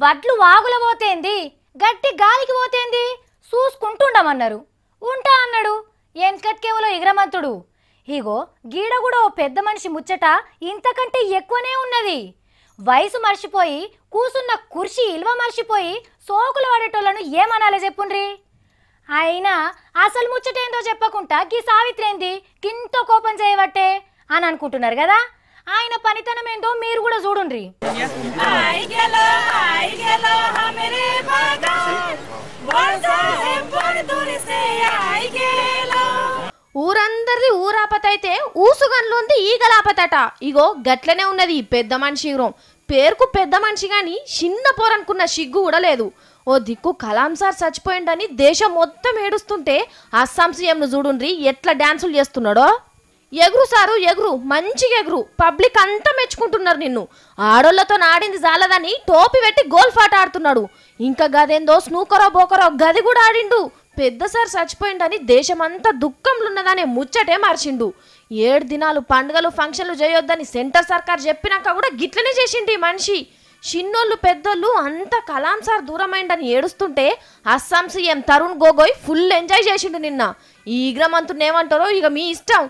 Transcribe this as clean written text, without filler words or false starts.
వడ్లు వాగుల పోతేంది గట్టి గాలికి పోతేంది చూసుకుంటుండమన్నారు. ఉంటా అన్నాడు ఎన్కట్కేవలో ఇగ్రమంతుడు. ఇగో గీడ కూడా ఓ పెద్ద మనిషి ముచ్చట ఇంతకంటే ఎక్కువనే ఉన్నది. వయసు మర్చిపోయి కూసున్న కుర్చీ ఇల్వ మర్చిపోయి సోకులు పడేటోళ్లను ఏమనాలే చెప్పుండ్రి. అయినా అసలు ముచ్చటేందో చెప్పకుండా గీ సావిత్రేంది గింత కోపం చేయబట్టే అని అనుకుంటున్నారు కదా. ఆయన పనితనం ఏందో మీరు కూడా చూడుండ్రి. ఊరందరిది ఊరాపతైతే ఊసుగన్లుంది ఈగలాపతట. ఇగో గట్లనే ఉన్నది పెద్ద మనిషి. పేరుకు పెద్ద మనిషి గాని చిన్న పోరనుకున్న సిగ్గు కూడా లేదు. ఓ దిక్కు కలాం సార్ చచ్చిపోయిండని దేశం మొత్తం ఏడుస్తుంటే అస్సాం సీఎంను చూడుండ్రి ఎట్లా డాన్సులు చేస్తున్నాడో. ఎగురు సారు ఎగురు, మంచిగా ఎగురు, పబ్లిక్ అంతా మెచ్చుకుంటున్నారు నిన్ను. ఆడోళ్లతో ఆడింది జాలదని టోపీ పెట్టి గోల్ఫ్ ఆట ఆడుతున్నాడు. ఇంకా గదేందో స్నూకరో బోకరో గది కూడా ఆడిండు. పెద్ద సార్ చచ్చిపోయిండని దేశమంతా దుఃఖంలో ఉన్నదనే ముచ్చటే మార్చిండు. 7 దినాలు పండుగలు ఫంక్షన్లు చేయొద్దని సెంటర్ సర్కార్ చెప్పినాక కూడా గిట్లనే చేసిండు ఈ మనిషి. చిన్నోళ్ళు పెద్దోళ్ళు అంతా కలాం సార్ దూరమైండని ఏడుస్తుంటే Assam CM Tarun Gogoi full enjoy చేసిండు నిన్న. ఈ ఇగ్రమంతుని ఏమంటారో ఇక మీ ఇష్టం.